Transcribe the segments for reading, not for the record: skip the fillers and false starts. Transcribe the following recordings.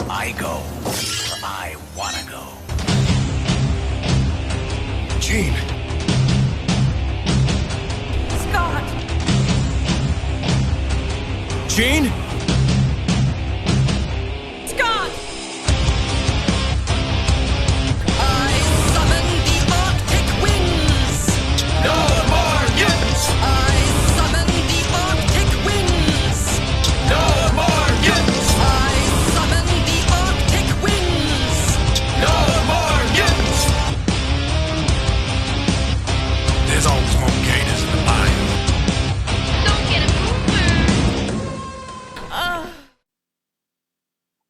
I go where I wanna go. Jean! Scott! Jean? Scott! I summon the Arctic winds! No more mutants! I summon the Arctic winds! No more mutants! I summon the Arctic winds! No more mutants! There's always more gators in the bayou. Don't get a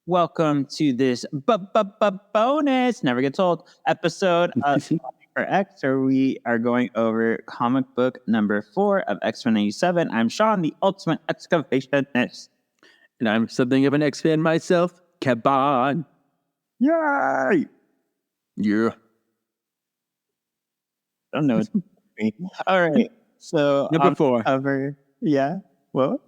Welcome to this bonus, never gets old, episode of Comic for X, where we are going over comic book number 4 of X-Men 87. I'm Sean, the ultimate excavationist. And I'm something of an X-fan myself, Kaban. Yay! Yeah. I don't know. All right. So Number on 4. the cover, yeah. What?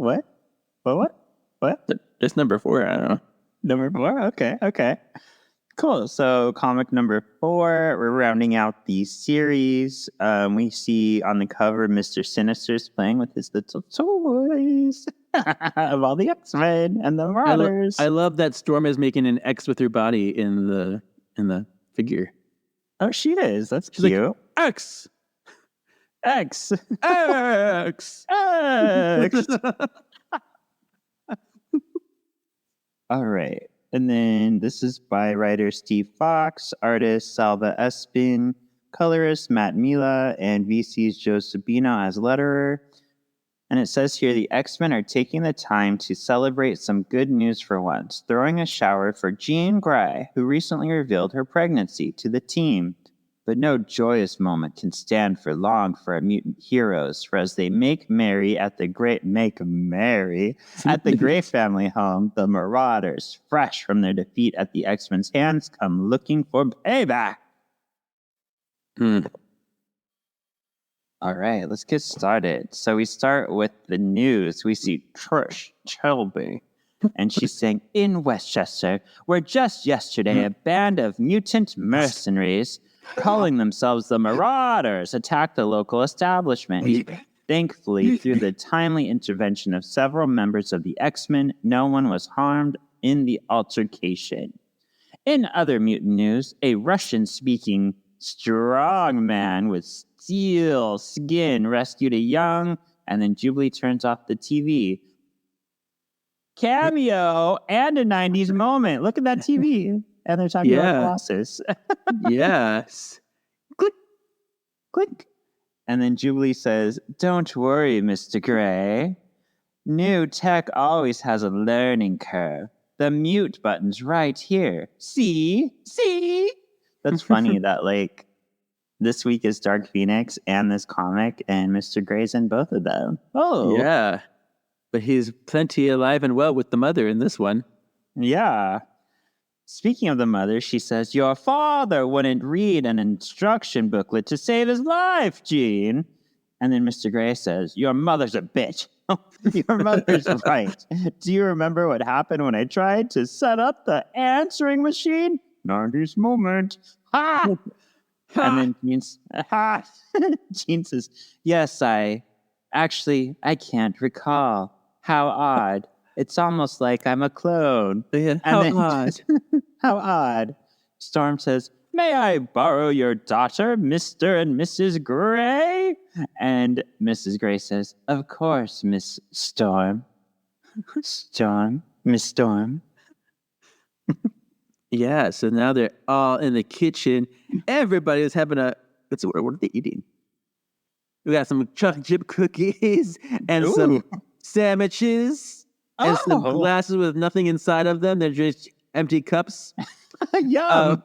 It's number 4, I don't know. Number 4? Okay. Cool. So comic number 4, we're rounding out the series. We see on the cover Mr. Sinister's playing with his little toys of all the X-Men and the Marauders. I love that Storm is making an X with her body in the figure. Oh, she is. That's She's like, cute. X! X. X! X. All right. And then this is by writer Steve Fox, artist Salva Espin, colorist Matt Mila, and VC's Joe Sabino as letterer. And it says here the X-Men are taking the time to celebrate some good news for once, throwing a shower for Jean Grey, who recently revealed her pregnancy to the team. But no joyous moment can stand for long for our mutant heroes, for as they make merry at the Grey family home, the Marauders, fresh from their defeat at the X-Men's hands, come looking for payback. All right, let's get started. So we start with the news. We see Trish Shelby, and she's saying, in Westchester, where just yesterday a band of mutant mercenaries calling themselves the Marauders attacked the local establishment. Thankfully, through the timely intervention of several members of the X-Men, no one was harmed in the altercation. In other mutant news, a Russian-speaking strong man with steel skin rescued a young, and then Jubilee turns off the TV. Cameo and a 90s moment. Look at that TV. And they're talking about Colossus. Yes. Click. And then Jubilee says, don't worry, Mr. Grey. New tech always has a learning curve. The mute button's right here. See? That's funny that, like, this week is Dark Phoenix and this comic, and Mr. Grey's in both of them. Oh. Yeah. But he's plenty alive and well with the mother in this one. Yeah. Speaking of the mother, she says, your father wouldn't read an instruction booklet to save his life, Jean. And then Mr. Grey says, your mother's a bitch. Your mother's right. Do you remember what happened when I tried to set up the answering machine? 90s moment. Ha! And then Jean says, yes, I can't recall. How odd. It's almost like I'm a clone. Odd. How odd. Storm says, may I borrow your daughter, Mr. and Mrs. Grey? And Mrs. Grey says, of course, Miss Storm. Miss Storm. Yeah, so now they're all in the kitchen. Everybody is having what are they eating? We got some chocolate chip cookies and some sandwiches. And some glasses with nothing inside of them. They're just empty cups. Yum.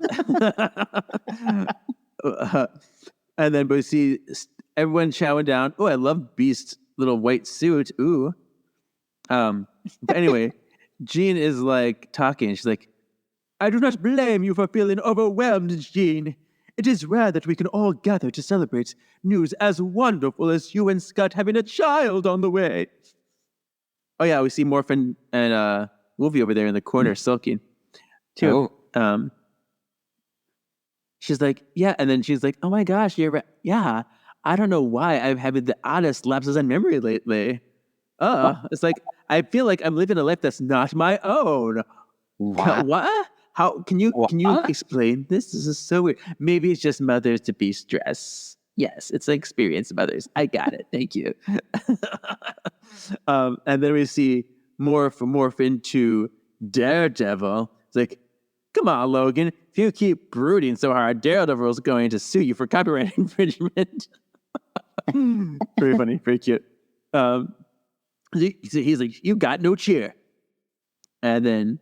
And then we see everyone chowing down. Oh, I love Beast's little white suit. Ooh. But anyway, Jean is like talking. She's like, I do not blame you for feeling overwhelmed, Jean. It is rare that we can all gather to celebrate news as wonderful as you and Scott having a child on the way. Oh yeah, we see Morphin and Wolvie over there in the corner sulking. too. Oh. She's like, yeah, and then she's like, oh my gosh, you're right. Yeah, I don't know why I'm having the oddest lapses in memory lately. It's like I feel like I'm living a life that's not my own. What? What? How can you What? explain this? This is so weird. Maybe it's just mothers to be stressed. Yes, it's an experience of others. I got it. Thank you. And then we see morph into Daredevil. It's like, come on, Logan. If you keep brooding so hard, Daredevil is going to sue you for copyright infringement. Very funny, very cute. He's like, you got no cheer. And then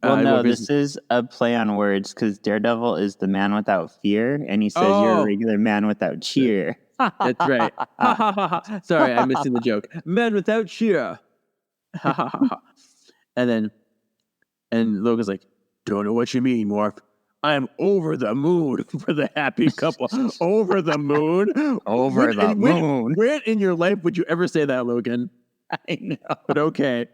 Well, no, Logan's- this is a play on words because Daredevil is the man without fear, and he says you're Oh. a regular man without cheer. That's right. Ha, ha, ha, ha. Sorry, I'm missing the joke. Men without cheer. Ha, ha, ha, ha. And Logan's like, don't know what you mean, Morph. I'm over the moon for the happy couple. Over the moon? Over the moon. When in your life would you ever say that, Logan? I know. But okay.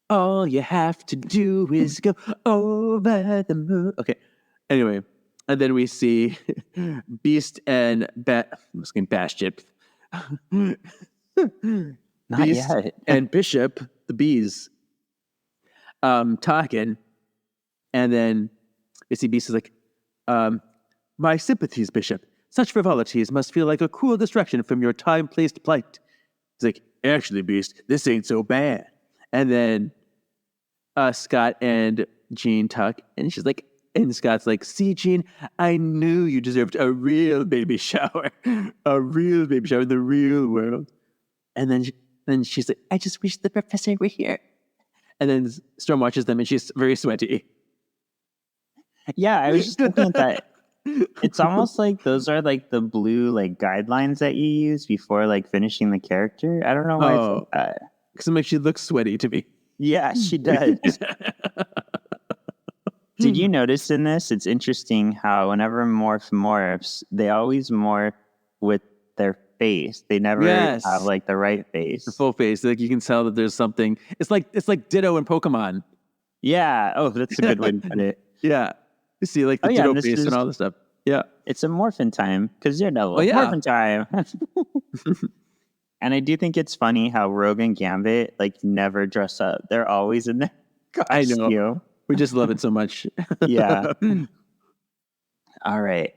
All you have to do is go over the moon. Okay. Anyway, and then we see Beast and Bastion. Not yet. And Bishop, the bees, talking. And then we see Beast is like, my sympathies, Bishop. Such frivolities must feel like a cruel distraction from your time-placed plight. He's like, actually, Beast, this ain't so bad. And then Scott and Jean talk, and she's like, and Scott's like, see, Jean, I knew you deserved a real baby shower. A real baby shower in the real world. And then she's like, I just wish the professor were here. And then Storm watches them, and she's very sweaty. Yeah, I was just thinking that it's almost like those are like the blue like guidelines that you use before like finishing the character. I don't know why. Oh. Because it makes she look sweaty to me. Yeah, she does. Did you notice in this? It's interesting how whenever Morph morphs, they always morph with their face. They never Yes. have like the right face. The full face, like you can tell that there's something. It's like Ditto in Pokemon. Yeah. Oh, that's a good way to put it. Yeah, you see like the Oh, yeah, Ditto this face is- and all this stuff. Yeah, It's a morphin time because you're double. Oh, yeah. Morphin time. And I do think it's funny how Rogue and Gambit like never dress up. They're always in their I know. costume. we just love it so much. Yeah. All right.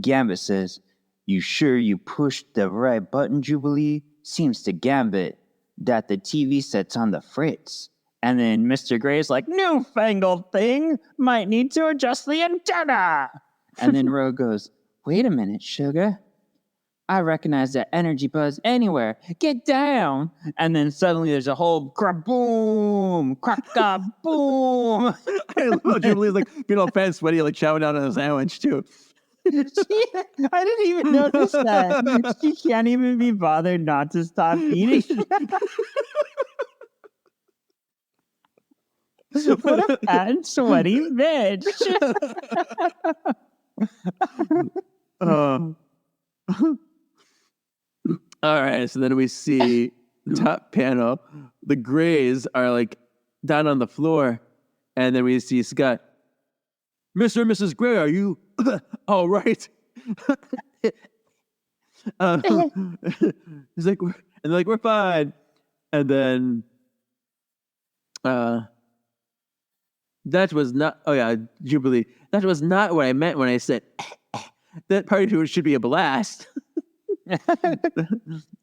Gambit says, you sure you pushed the right button, Jubilee? Seems to Gambit that the TV set's on the fritz. And then Mr. Gray's like, newfangled thing. Might need to adjust the antenna. And then Rogue goes, wait a minute, sugar. I recognize that energy buzz anywhere. Get down. And then suddenly there's a whole boom, boom. I love Jubilee's like being all fat and sweaty, like chowing down on a sandwich too. I didn't even notice that. She can't even be bothered not to stop eating. What a fat and sweaty bitch. All right, so then we see top panel. The Grays are like down on the floor, and then we see Scott. Mr. and Mrs. Gray, are you all right? He's like, and they're like, we're fine. And then, that was not. Oh yeah, Jubilee. That was not what I meant when I said that party tour should be a blast.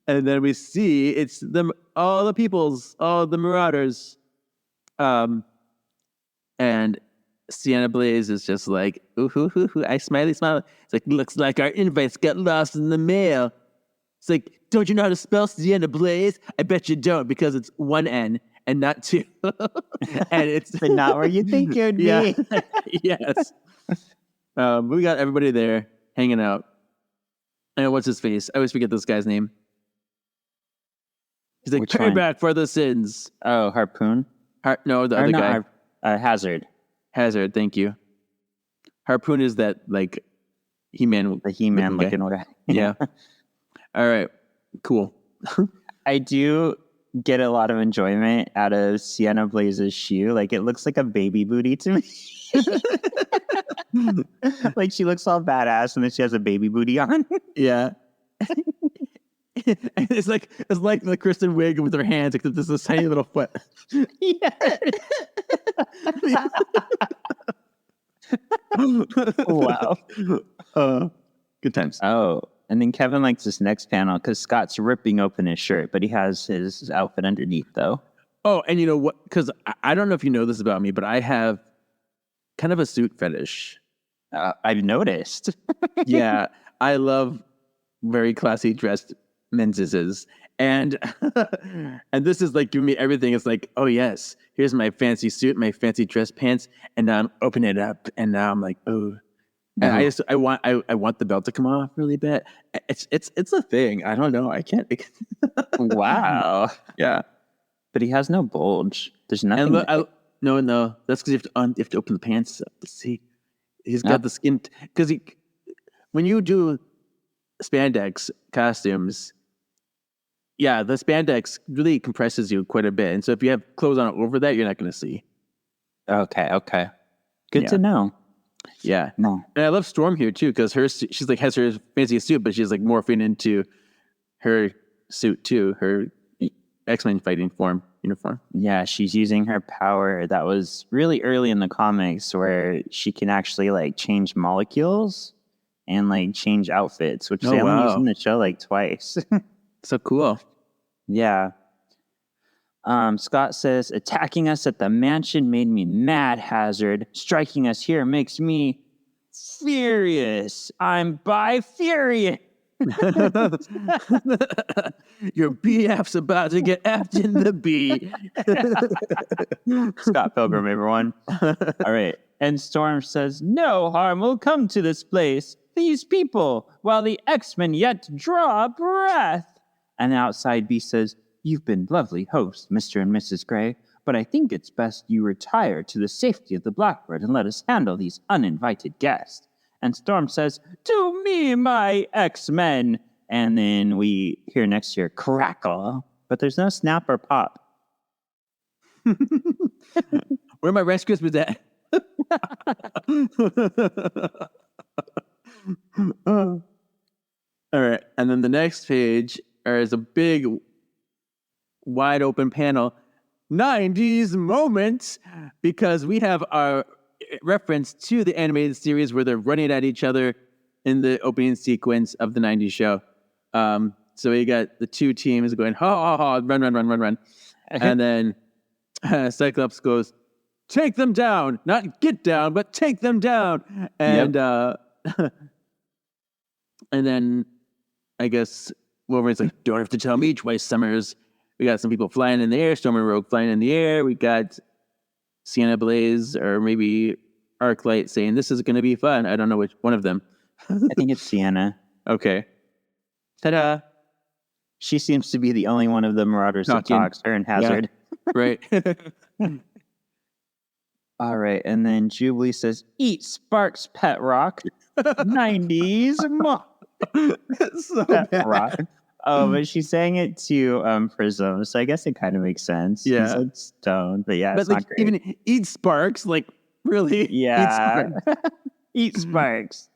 And then we see it's them, all the peoples, all the marauders, and Sienna Blaze is just like, ooh, hoo, hoo, hoo. I smiley smile. It's like, looks like our invites got lost in the mail. It's like, don't you know how to spell Sienna Blaze? I bet you don't, because it's one N and not two. And it's But not where you think it would be. yeah, yes. We got everybody there hanging out. And what's his face? I always forget this guy's name. He's like, Which one? payback for the sins. Oh, Harpoon? No, the Or other not guy. Hazard. Hazard, thank you. Harpoon is that, like, He-Man. The He-Man looking looking guy. Yeah. All right. Cool. I do get a lot of enjoyment out of Sienna Blaze's shoe. Like, it looks like a baby booty to me. Like, she looks all badass and then she has a baby booty on. Yeah. It's like the Kristen Wiig with her hands, except this is a tiny little foot. Yeah. Wow. Good times. Oh, and then Kevin likes this next panel because Scott's ripping open his shirt, but he has his outfit underneath, though. Oh, and you know what? Because I don't know if you know this about me, but I have kind of a suit fetish. I've noticed. Yeah, I love very classy dressed menses, and and this is like giving me everything. It's like, oh yes, here's my fancy suit, my fancy dress pants, and now I'm opening it up, and now I'm like, oh, and I want the belt to come off really bad. It's a thing. I don't know. I can't. Wow. Yeah, But he has no bulge. There's nothing. no, that's because you have to open the pants up to see. He's got the skin because when you do spandex costumes, yeah, the spandex really compresses you quite a bit, and so if you have clothes on over that, you're not going to see. Okay. Good Yeah. to know. Yeah, No. and I love Storm here too because she's like has her fancy suit, but she's like morphing into her suit too, her X-Men fighting uniform. Yeah, she's using her power that was really early in the comics where she can actually like change molecules and like change outfits, which Oh, they only use wow. in the show like twice. So cool. Yeah. Scott says, attacking us at the mansion made me mad, Hazard. Striking us here makes me furious. I'm bi-furious. Your BF's about to get effed in the B. Scott Pilgrim, everyone. All right. And Storm says, no harm will come to this place. These people, while the X-Men yet draw breath. And outside Beast says, you've been lovely hosts, Mr. and Mrs. Gray, but I think it's best you retire to the safety of the Blackbird and let us handle these uninvited guests. And Storm says, to me, my X-Men. And then we hear next year, crackle, but there's no snap or pop. Where my Rice Krispies at? All right, and then the next page is a big, wide open panel, 90s moments, because we have our reference to the animated series where they're running at each other in the opening sequence of the 90s show. So we got the two teams going, ha, ha, ha, run. And then Cyclops goes, take them down. Not get down, but take them down. And and then I guess Wolverine's like, don't have to tell me twice, Summers. We got some people flying in the air, Storm and Rogue flying in the air. We got Sienna Blaze or maybe Arclight saying, this is going to be fun. I don't know which one of them. I think it's Sienna. Okay. Ta-da. She seems to be the only one of the Marauders that Talking. talks, her and Hazard. Right. All right, and then Jubilee says, eat Sparks, Pet Rock. 90s So Pet bad. Rock. Oh, but she's saying it to Prism, so I guess it kind of makes sense. Yeah. He said stone, but yeah, But it's like, not great. even eat Sparks, like, really? Eat Yeah. Sparks. Eat Sparks.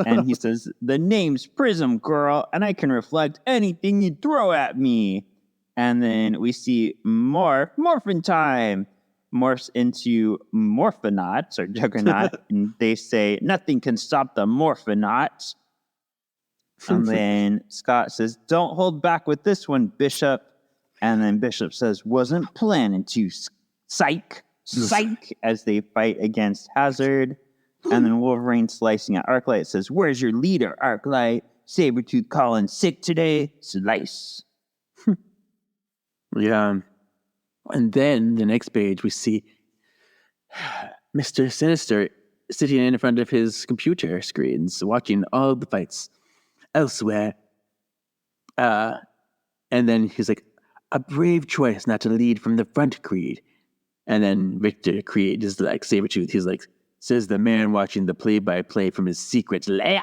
And he says, the name's Prism, girl, and I can reflect anything you throw at me. And then we see Morphin Time. Morphs into Morphonauts or Juggernaut, and they say, nothing can stop the Morphonauts. And then Scott says, don't hold back with this one, Bishop. And then Bishop says, wasn't planning to. Psych, as they fight against Hazard. And then Wolverine slicing at Arclight says, where's your leader, Arclight? Sabretooth calling sick today. Slice. Yeah. And then the next page, we see Mr. Sinister sitting in front of his computer screens, watching all the fights elsewhere. And then he's like, a brave choice not to lead from the front, Creed. And then Victor Creed is like, Sabretooth, he's like, says the man watching the play-by-play from his secret lair.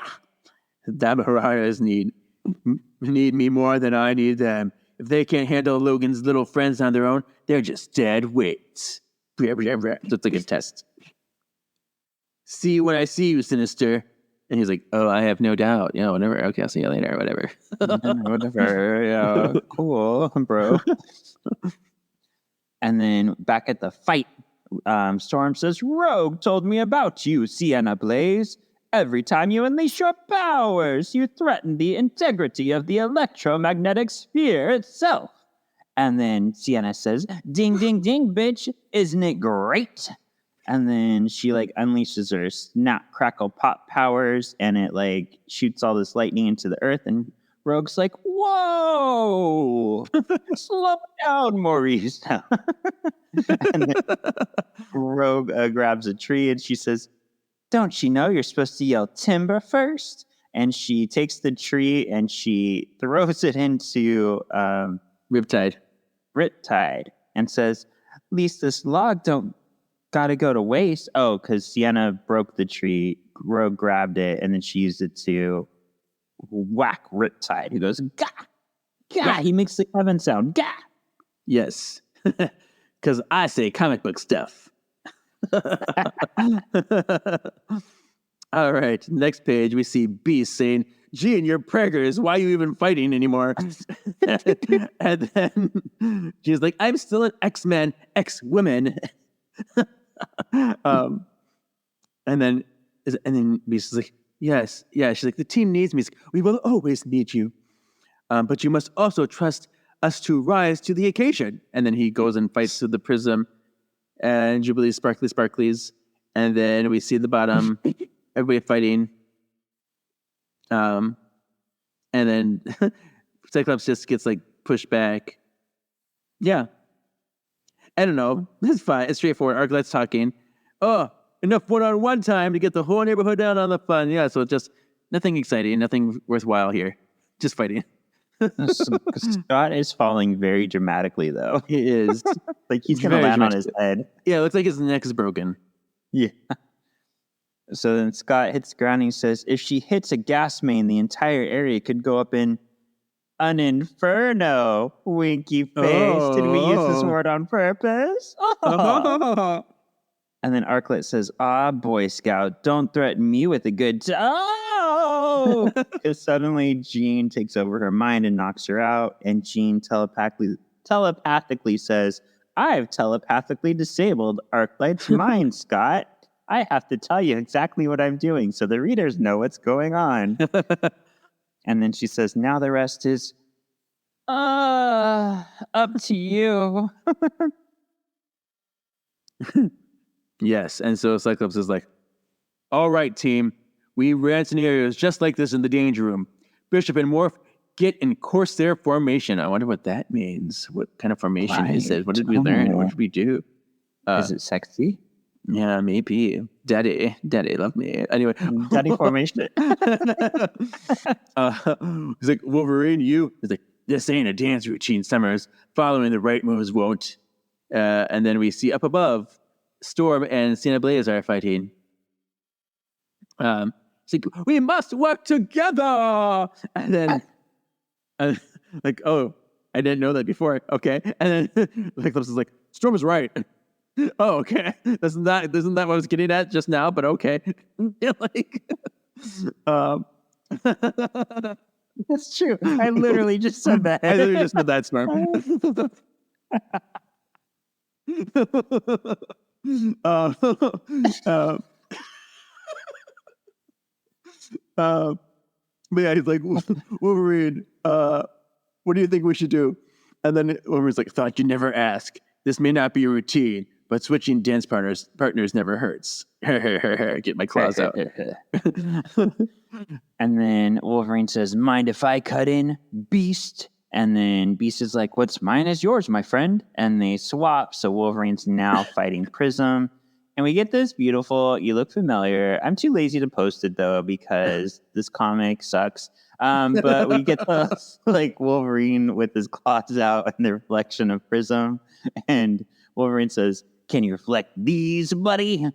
The Marauders need me more than I need them. if they can't handle Logan's little friends on their own, they're just dead weight. So it's like a test. See you when I see you, Sinister. And he's like, oh, I have no doubt. Yeah, whatever. Okay, I'll see you later. Whatever. Whatever. Yeah, cool, bro. And then back at the fight, Storm says, Rogue told me about you, Sienna Blaze. Every time you unleash your powers, you threaten the integrity of the electromagnetic sphere itself. And then Sienna says, ding, ding, ding, bitch. Isn't it great? And then she like unleashes her snap, crackle, pop powers, and it like shoots all this lightning into the earth. And Rogue's like, whoa, slow down, Maurice. And then Rogue grabs a tree and she says, don't you know you're supposed to yell timber first? And she takes the tree and she throws it into Riptide and says, at least this log don't gotta go to waste. Oh, because Sienna broke the tree, Rogue grabbed it, and then she used it to whack Riptide, who goes, gah! Gah! He makes the Kevin sound, gah! Yes. Because I say comic book stuff. All right. Next page, we see Beast saying, Jean, you're preggers. Why are you even fighting anymore? And then she's like, I'm still an X-Men, X-Women. And then Beast is like, yes. She's like, the team needs me. Like, we will always need you. But you must also trust us to rise to the occasion. And then he goes and fights through the prism. And Jubilee sparklies. And then we see the bottom, everybody fighting. And then Cyclops just gets like pushed back. Yeah. I don't know. It's fine. It's straightforward. Arclight's talking. Oh, enough one-on-one time to get the whole neighborhood down on the fun. Yeah, so just nothing exciting, nothing worthwhile here. Just fighting. Scott is falling very dramatically, though. He is. Like he's going to land on his head. Yeah, it looks like his neck is broken. Yeah. So then Scott hits the ground and he says, if she hits a gas main, the entire area could go up in an inferno. Winky face. Oh. Did we use this word on purpose? Oh. And then Arclight says, Boy Scout, don't threaten me with a good time. Because suddenly Jean takes over her mind and knocks her out. And Jean telepathically says, I've telepathically disabled Arclight's mind, Scott. I have to tell you exactly what I'm doing so the readers know what's going on. And then she says, now the rest is up to you. Yes, and so Cyclops is like, all right, team, we ran scenarios just like this in the danger room. Bishop and Morph get in Corsair formation. I wonder what that means. What kind of formation is it? What did we learn? What did we do? Is it sexy? Yeah, maybe. Daddy, love me. Anyway. Daddy formation. He's like, Wolverine, you? He's like, this ain't a dance routine, Summers. Following the right moves won't. And then we see up above, Storm and Sienna Blaze are fighting. It's like, we must work together! And then, like, oh, I didn't know that before. Okay. And then Cyclops is like, Storm is right. Oh, okay. Isn't that what I was getting at just now? But okay. Like, that's true. I literally just said that. I literally just said that, Storm. But yeah, he's like, Wolverine, what do you think we should do? And then Wolverine's like, thought you'd never ask. This may not be a routine, but switching dance partners never hurts. Get my claws out. And then Wolverine says, mind if I cut in, Beast? And then Beast is like, what's mine is yours, my friend. And they swap, so Wolverine's now fighting Prism. And we get this beautiful, you look familiar. I'm too lazy to post it, though, because this comic sucks. But we get the like Wolverine with his claws out and the reflection of Prism. And Wolverine says, can you reflect these, buddy?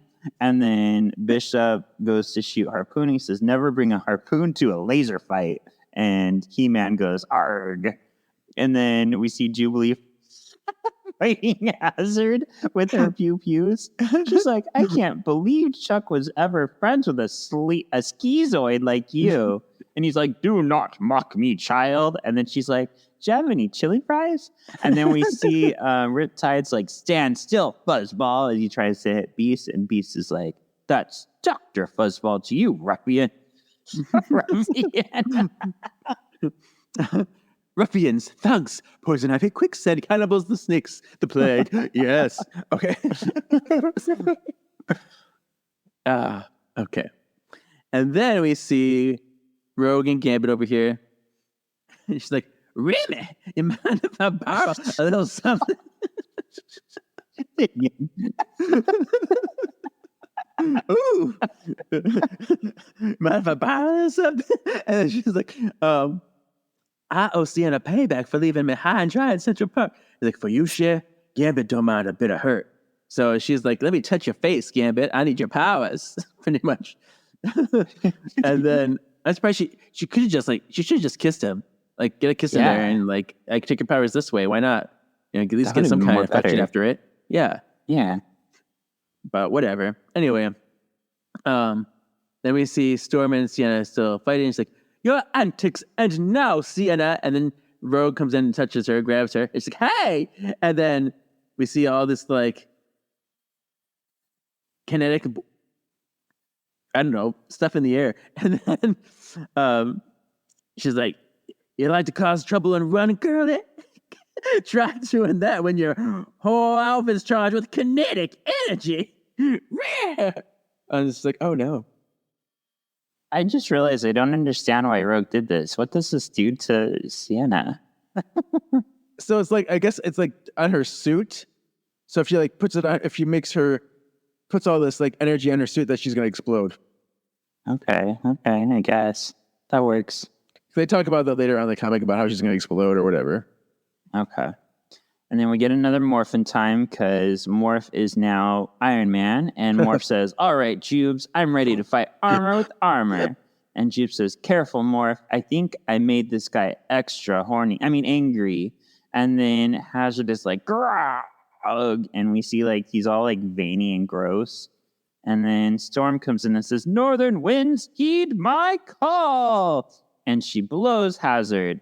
And then Bishop goes to shoot Harpoon. He says, never bring a harpoon to a laser fight. And He-Man goes, arg. And then we see Jubilee fighting Hazard with her pew pews. She's like, I can't believe Chuck was ever friends with a schizoid like you. And he's like, do not mock me, child. And then she's like, do you have any chili fries? And then we see Riptide's like, stand still, Fuzzball, as he tries to hit Beast. And Beast is like, that's Dr. Fuzzball to you, ruffian. Ruffian. Ruffians, thugs, poison ivy, quicksand, cannibals, the snakes, the plague. Yes. Okay. Okay. And then we see Rogue and Gambit over here. And she's like, really? You mind if I borrow a little something? Ooh. Mind if I borrow a little something? And then she's like, I owe Sienna payback for leaving me high and dry in Central Park. He's like, for you, Cher, Gambit don't mind a bit of hurt. So she's like, let me touch your face, Gambit. I need your powers, pretty much. And then I'm surprised she could have just she should have just kissed him. Like, get a kiss in there and like, I can take your powers this way. Why not? You know, at least get some kind of affection after it. Yeah. Yeah. But whatever. Anyway, then we see Storm and Sienna still fighting. She's like, your antics end now, Sienna. And then Rogue comes in and touches her, grabs her. It's like, hey! And then we see all this, like, kinetic, I don't know, stuff in the air. And then she's like, you like to cause trouble and run, girlie? Try doing that when your whole outfit's charged with kinetic energy. I'm just like, oh no. I just realized I don't understand why Rogue did this. What does this do to Sienna? So it's like, I guess it's like on her suit. So if she like puts it on, if she puts all this like energy on her suit, that she's gonna explode. Okay, I guess that works. They talk about that later on in the comic about how she's gonna explode or whatever. Okay. And then we get another Morph in time because Morph is now Iron Man. And Morph says, all right, Jubes, I'm ready to fight armor with armor. And Jubes says, careful, Morph. I think I made this guy angry. And then Hazard is like, grog. And we see like he's all like veiny and gross. And then Storm comes in and says, Northern winds, heed my call. And she blows Hazard.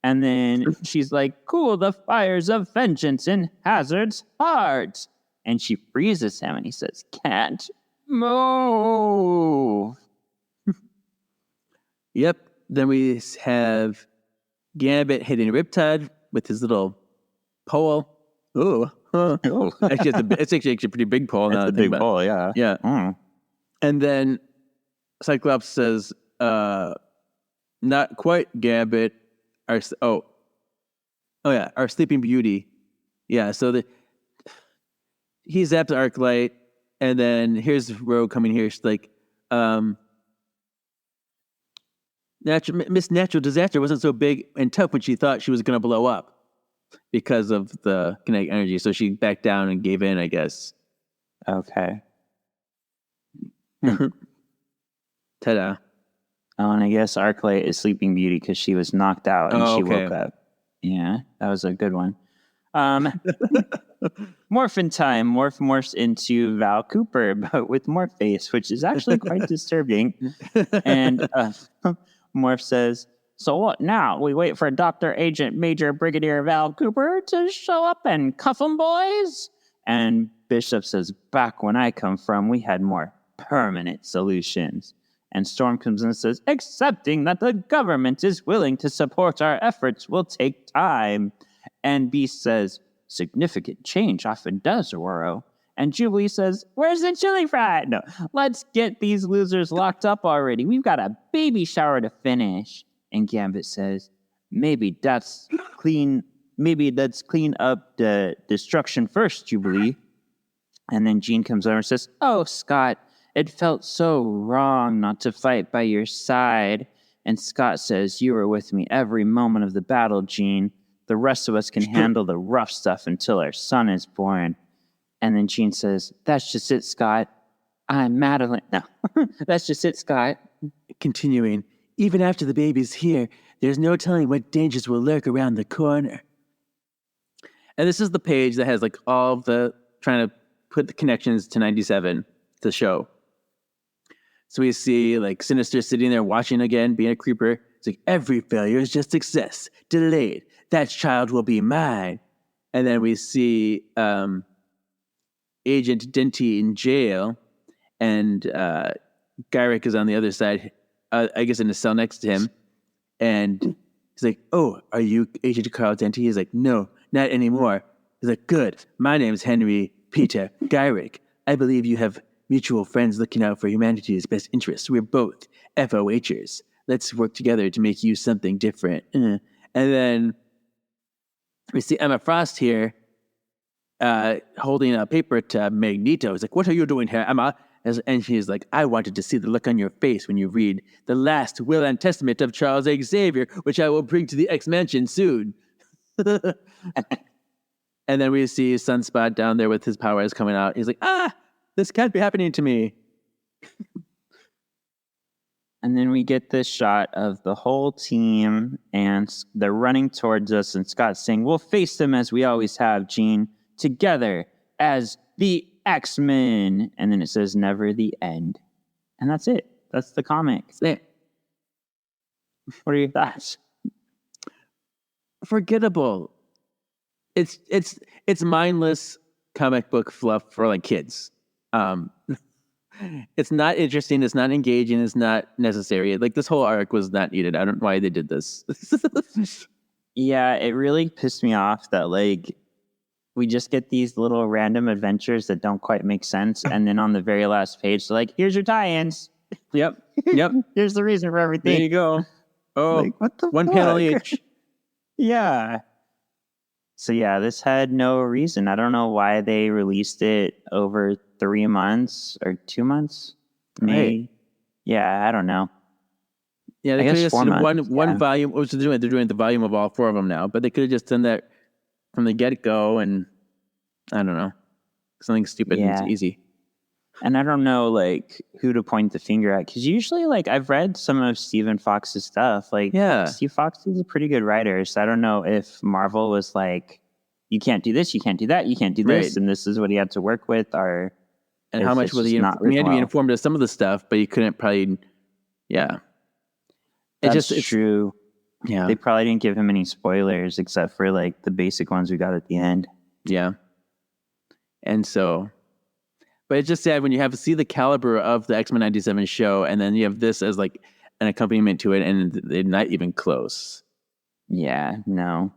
And then she's like, cool the fires of vengeance in Hazard's heart. And she freezes him and he says, can't move. Yep. Then we have Gambit hitting Riptide with his little pole. Ooh. Huh. Actually, it's actually a pretty big pole now. It's a big pole, yeah. Yeah. Mm. And then Cyclops says, not quite Gambit. Our Sleeping Beauty. Yeah, so he zaps Arclight, and then here's Rogue coming here. She's like, Miss Natural Disaster wasn't so big and tough when she thought she was going to blow up because of the kinetic energy. So she backed down and gave in, I guess. Okay. Ta-da. Oh, and I guess Arclight is Sleeping Beauty because she was knocked out and she woke up. Yeah, that was a good one. Morph in time. Morph morphs into Val Cooper, but with more face, which is actually quite disturbing. And Morph says, so what now? We wait for Dr. Agent Major Brigadier Val Cooper to show up and cuff 'em, boys? And Bishop says, back when I come from, we had more permanent solutions. And Storm comes in and says, accepting that the government is willing to support our efforts will take time. And Beast says, significant change often does, Ororo. And Jubilee says, where's the chili fry? No, let's get these losers locked up already. We've got a baby shower to finish. And Gambit says, maybe let's clean up the destruction first, Jubilee. And then Jean comes over and says, oh, Scott, it felt so wrong not to fight by your side. And Scott says, you were with me every moment of the battle, Jean. The rest of us can handle the rough stuff until our son is born. And then Jean says, that's just it, Scott. I'm Madeline. No, that's just it, Scott. Continuing, even after the baby's here, There's no telling what dangers will lurk around the corner. And this is the page that has like all of the trying to put the connections to 97 to show. So we see like Sinister sitting there watching again, being a creeper. It's like, every failure is just success. Delayed. That child will be mine. And then we see Agent Denty in jail, and Gyrick is on the other side, I guess in the cell next to him. And he's like, oh, are you Agent Carl Denty? He's like, no, not anymore. He's like, good. My name's Henry Peter Gyrick. I believe you have mutual friends looking out for humanity's best interests. We're both FOHers. Let's work together to make you something different. And then we see Emma Frost here holding a paper to Magneto. He's like, what are you doing here, Emma? And she's like, I wanted to see the look on your face when you read the last will and testament of Charles Xavier, which I will bring to the X-Mansion soon. And then we see Sunspot down there with his powers coming out. He's like, this can't be happening to me. And then we get this shot of the whole team, and they're running towards us, and Scott's saying, we'll face them as we always have, Jean, together as the X-Men. And then it says, never the end. And that's it. That's the comic. That's it. What are your thoughts? Forgettable. It's mindless comic book fluff for like kids. It's not interesting. It's not engaging. It's not necessary. Like this whole arc was not needed. I don't know why they did this. Yeah, it really pissed me off that like we just get these little random adventures that don't quite make sense, and then on the very last page, they're like, here's your tie-ins. Yep. Here's the reason for everything. There you go. Oh, Like, what the one panel fuck? each. Yeah. So yeah, this had no reason. I don't know why they released it over 3 months or 2 months. Maybe. Right. Yeah, I don't know. Yeah, they I could guess have just 4 done months, one yeah. volume. What was they doing? They're doing the volume of all 4 of them now, but they could have just done that from the get-go, and I don't know, something stupid Yeah. and easy. And I don't know like who to point the finger at, because usually like I've read some of Stephen Fox's stuff. Like Yeah. Steve Fox is a pretty good writer. So I don't know if Marvel was like, you can't do this, you can't do that, you can't do this, Right. and this is what he had to work with, or And if how much it's was just he? not We had to be written well. informed of some of the stuff, but you couldn't probably. Yeah. That's it's true. Yeah. They probably didn't give him any spoilers except for like the basic ones we got at the end. Yeah. And so, but it's just sad when you have to see the caliber of the X-Men 97 show, and then you have this as like an accompaniment to it, and they're not even close. Yeah, no.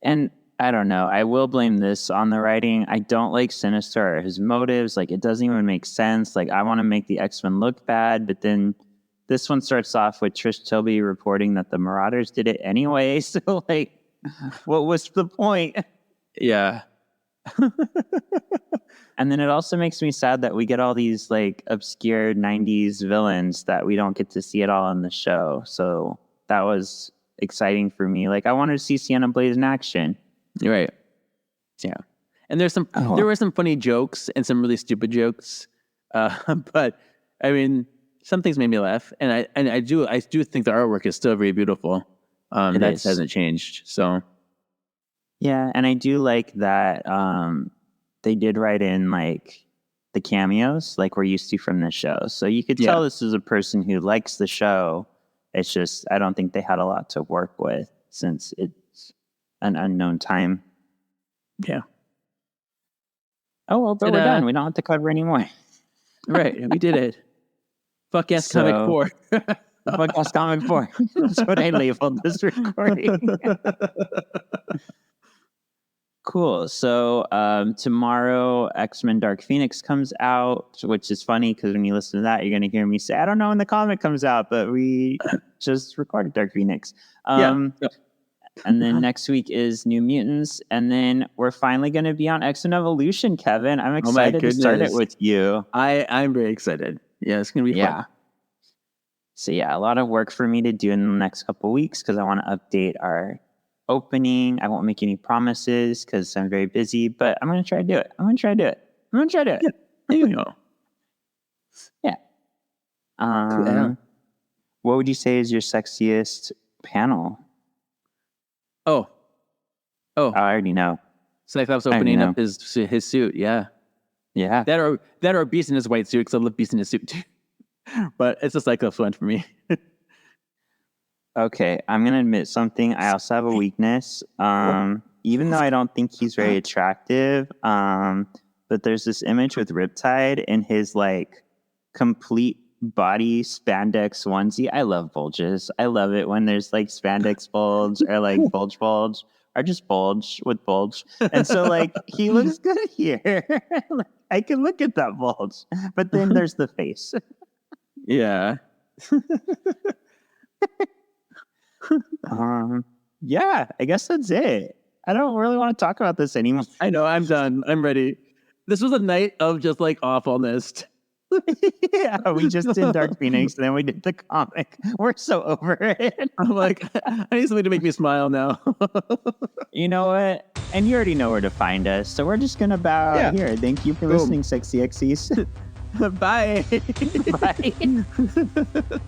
And I don't know. I will blame this on the writing. I don't like Sinister or his motives. Like, it doesn't even make sense. Like, I want to make the X-Men look bad, but then this one starts off with Trish Tilby reporting that the Marauders did it anyway. So, like, what was the point? Yeah. And then it also makes me sad that we get all these, like, obscure 90s villains that we don't get to see at all in the show. So that was exciting for me. Like, I wanted to see Sienna Blaze in action. You're right. Yeah. And there were some funny jokes and some really stupid jokes. But I mean, some things made me laugh, and I do think the artwork is still very beautiful. It That is. hasn't changed. So Yeah, and I do like that they did write in, like, the cameos like we're used to from the show. So you could tell this is a person who likes the show. It's just, I don't think they had a lot to work with since it's an unknown time. yeah. Oh, well, but we're Ta-da. done. We don't have to cover anymore. Right. We did it. Fuck yes, Comic So- 4. Podcast Comic 4. That's what I labeled this recording. Cool. So tomorrow, X-Men Dark Phoenix comes out, which is funny because when you listen to that, you're going to hear me say, I don't know when the comic comes out, but we just recorded Dark Phoenix. Yeah. And then next week is New Mutants. And then we're finally going to be on X-Men Evolution, Kevin. I'm excited to start it goodness. with you. I'm very excited. Yeah, it's gonna be Yeah. fun. So yeah, a lot of work for me to do in the next couple weeks because I want to update our opening. I won't make any promises because I'm very busy, but I'm going to try to do it. There you go. What would you say is your sexiest panel? Oh, I already know. Cyclops I opening know. up his suit. Yeah, Yeah. that or Beast in his white suit, because I love Beast in his suit too. But it's a Cyclops one for me. Okay, I'm gonna admit something. I also have a weakness. Even though I don't think he's very attractive, but there's this image with Riptide and his like complete body spandex onesie. I love bulges. I love it when there's like spandex bulge or like bulge or just bulge with bulge. And so like he looks good here. Like, I can look at that bulge, but then there's the face. Yeah. Yeah, I guess that's it. I don't really want to talk about this anymore. I know. I'm done. I'm ready. This was a night of just like awfulness. Yeah, we just did Dark Phoenix and then we did the comic. We're so over it. I'm like, I need something to make me smile now. You know what? And you already know where to find us. So we're just going to bow out here. Thank you for listening, Sexy Xy's. Bye. Bye.